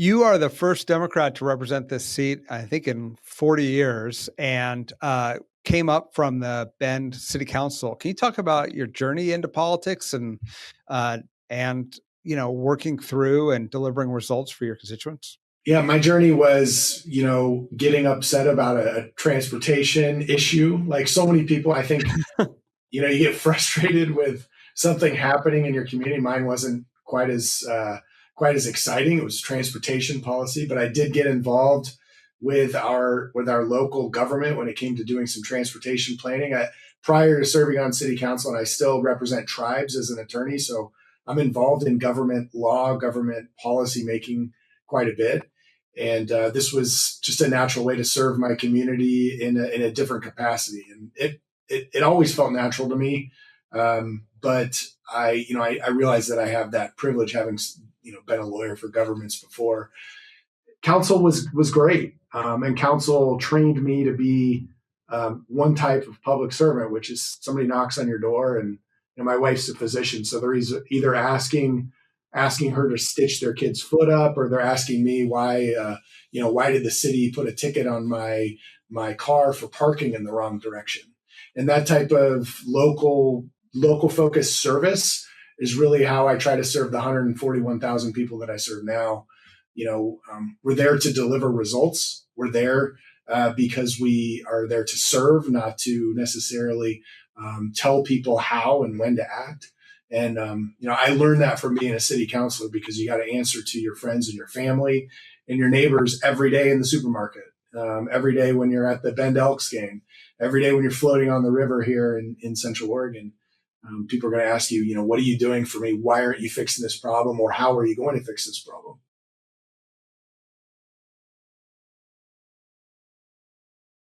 You are the first Democrat to represent this seat, I think, in 40 years, and came up from the Bend City Council. Can you talk about your journey into politics uh, and working through and delivering results for your constituents? Yeah, my journey was, getting upset about a transportation issue. Like so many people, I think, you get frustrated with something happening in your community. Mine wasn't quite as exciting. It was transportation policy, but I did get involved with our local government when it came to doing some transportation planning. Prior to serving on city council, and I still represent tribes as an attorney, so I'm involved in government law, government policy making quite a bit. And this was just a natural way to serve my community in a different capacity, and it always felt natural to me. But I realized that I have that privilege, having been a lawyer for governments before. Council was great, and council trained me to be one type of public servant, which is somebody knocks on your door, and my wife's a physician, so they're either asking her to stitch their kid's foot up, or they're asking me why did the city put a ticket on my car for parking in the wrong direction. And that type of local focused service is really how I try to serve the 141,000 people that I serve now. We're there to deliver results. We're there because we are there to serve, not to necessarily tell people how and when to act. And, I learned that from being a city councilor, because you got to answer to your friends and your family and your neighbors every day in the supermarket, every day when you're at the Bend Elks game, every day when you're floating on the river here in Central Oregon. People are going to ask you, what are you doing for me? Why aren't you fixing this problem? Or how are you going to fix this problem?